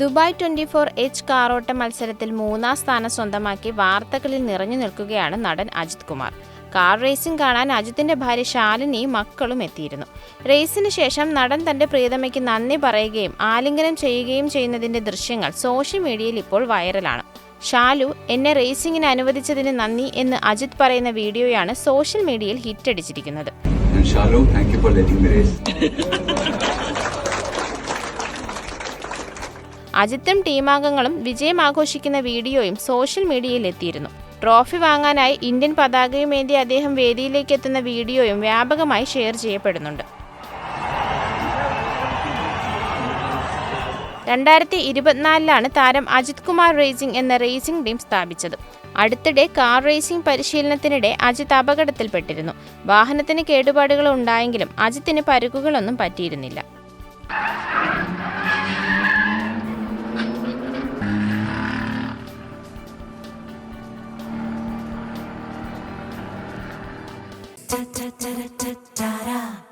Dubai 24H കാറോട്ട മത്സരത്തിൽ 3ാം സ്ഥാനം സ്വന്തമാക്കി വാർത്തകളിൽ നിറഞ്ഞു നിൽക്കുകയാണ് നടൻ അജിത് കുമാർ. കാർ റേസിംഗ് കാണാൻ അജിത്തിന്റെ ഭാര്യ ശാലിനിയും മക്കളും എത്തിയിരുന്നു. റേസിന് ശേഷം നടൻ തന്റെ പ്രിയതമയ്ക്ക് നന്ദി പറയുകയും ആലിംഗനം ചെയ്യുകയും ചെയ്യുന്നതിന്റെ ദൃശ്യങ്ങൾ സോഷ്യൽ മീഡിയയിൽ ഇപ്പോൾ വൈറലാണ്. ഷാലു, എന്നെ റേസിംഗിന് അനുവദിച്ചതിന് നന്ദി എന്ന് അജിത് പറയുന്ന വീഡിയോയാണ് സോഷ്യൽ മീഡിയയിൽ ഹിറ്റടിച്ചിരിക്കുന്നത്. അജിത്തും ടീമാംഗങ്ങളും വിജയം ആഘോഷിക്കുന്ന വീഡിയോയും സോഷ്യൽ മീഡിയയിൽ എത്തിയിരുന്നു. ട്രോഫി വാങ്ങാനായി ഇന്ത്യൻ പതാകയുമേന്തി അദ്ദേഹം വേദിയിലേക്ക് എത്തുന്ന വീഡിയോയും വ്യാപകമായി ഷെയർ ചെയ്യപ്പെടുന്നുണ്ട്. 2024 താരം അജിത് കുമാർ റേസിംഗ് എന്ന റേസിംഗ് ടീം സ്ഥാപിച്ചത്. അടുത്തിടെ കാർ റേസിംഗ് പരിശീലനത്തിനിടെ അജിത് അപകടത്തിൽപ്പെട്ടിരുന്നു. വാഹനത്തിന് കേടുപാടുകൾ ഉണ്ടായെങ്കിലും അജിത്തിന് പരുക്കുകളൊന്നും പറ്റിയിരുന്നില്ല.